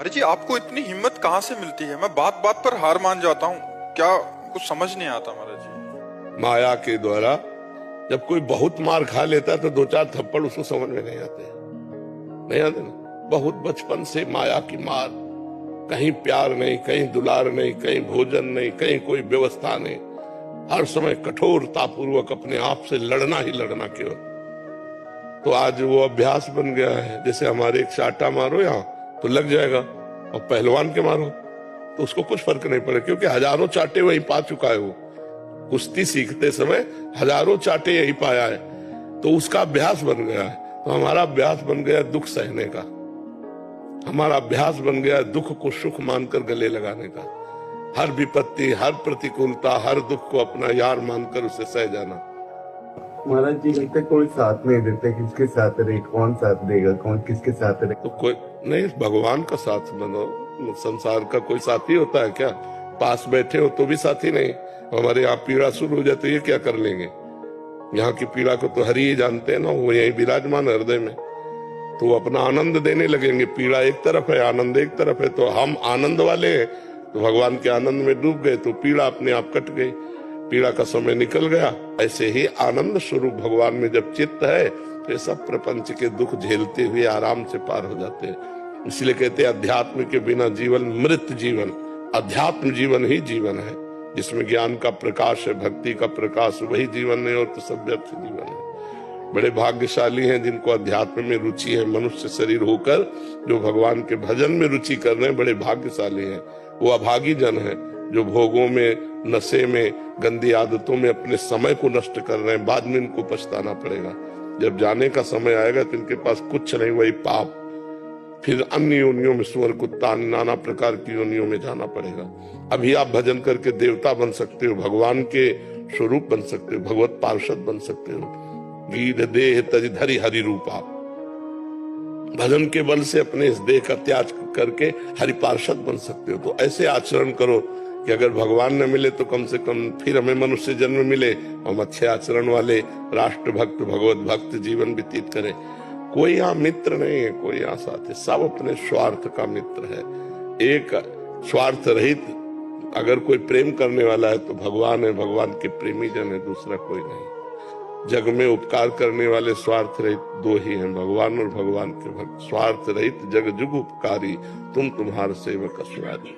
अरे जी, आपको इतनी हिम्मत कहाँ से मिलती है? मैं बात बात पर हार मान जाता हूँ। क्या कुछ समझ नहीं आता महाराज जी। माया के द्वारा जब कोई बहुत मार खा लेता है तो दो चार थप्पड़ उसको समझ में नहीं आते, नहीं आते ना। बहुत बचपन से माया की मार, कहीं प्यार नहीं, कहीं दुलार नहीं, कहीं भोजन नहीं, कहीं कोई व्यवस्था नहीं, हर समय कठोरता पूर्वक अपने आप से लड़ना ही लड़ना केवल। तो आज वो अभ्यास बन गया है। जैसे हमारे एक चाटा मारो यहाँ तो लग जाएगा, और पहलवान के मारो तो उसको कुछ फर्क नहीं पड़े, क्योंकि हजारों चाटे वही पा चुका है। वो कुश्ती सीखते समय हजारों चाटे यही पाया है, तो उसका अभ्यास बन गया है। तो हमारा अभ्यास बन गया दुख सहने का, हमारा अभ्यास बन गया दुख को सुख मानकर गले लगाने का। हर विपत्ति, हर प्रतिकूलता, हर दुख को अपना यार मानकर उसे सह जाना। महाराज जी लगता कोई साथ नहीं देते, किसके साथ रहे, कौन साथ देगा, कौन किसके साथ रहे? तो कोई नहीं, भगवान का साथ बनो। संसार का कोई साथी होता है क्या? पास बैठे हो तो भी साथी नहीं। हमारे यहाँ पीड़ा शुरू हो जाए तो ये क्या कर लेंगे? यहाँ की पीड़ा को तो हरि ही जानते हैं ना, वो यही विराजमान हृदय में, तो वो अपना आनंद देने लगेंगे। पीड़ा एक तरफ है, आनंद एक तरफ है, तो हम आनंद वाले हैं तो भगवान के आनंद में डूब गए, तो पीड़ा अपने आप कट गई, पीड़ा का समय निकल गया। ऐसे ही आनंद स्वरूप भगवान में जब चित्त है तो सब प्रपंच के दुख झेलते हुए आराम से पार हो जाते हैं। इसलिए कहते हैं अध्यात्म के बिना जीवन मृत जीवन। अध्यात्म जीवन ही जीवन है, जिसमें ज्ञान का प्रकाश है, भक्ति का प्रकाश, वही जीवन है, और तो सब व्यर्थ जीवन है। बड़े भाग्यशाली हैं जिनको अध्यात्म में रुचि है, मनुष्य शरीर होकर जो भगवान के भजन में रुचि कर रहे हैं, बड़े भाग्यशाली हैं। वो अभागी जन है जो भोगों में, नशे में, गंदी आदतों में अपने समय को नष्ट कर रहे हैं। बाद में इनको पछताना पड़ेगा। जब जाने का समय आएगा तो इनके पास कुछ नहीं, वही पाप, फिर अन्य योनियों में, सुअर, कुत्ता, नाना प्रकार की योनियों में जाना पड़ेगा। अभी आप भजन करके देवता बन सकते हो, भगवान के स्वरूप बन सकते हो, भगवत पार्षद बन सकते हो। गीध देह तज धरि हरि रूपा, भजन के बल से अपने इस देह का त्याग करके हरि पार्षद बन सकते हो। तो ऐसे आचरण करो कि अगर भगवान न मिले तो कम से कम फिर हमें मनुष्य जन्म मिले, हम अच्छे आचरण वाले राष्ट्र भक्त, भगवत भक्त जीवन व्यतीत करें। कोई यहाँ मित्र नहीं है, कोई यहाँ साथी, सब अपने स्वार्थ का मित्र है। एक स्वार्थ रहित अगर कोई प्रेम करने वाला है तो भगवान है, भगवान के प्रेमी जन है, दूसरा कोई नहीं। जग में उपकार करने वाले स्वार्थ रहित दो ही हैं, भगवान और भगवान के भक्त। स्वार्थ रहित जग जुग उपकारी, तुम तुम्हारे सेवक असुरारी।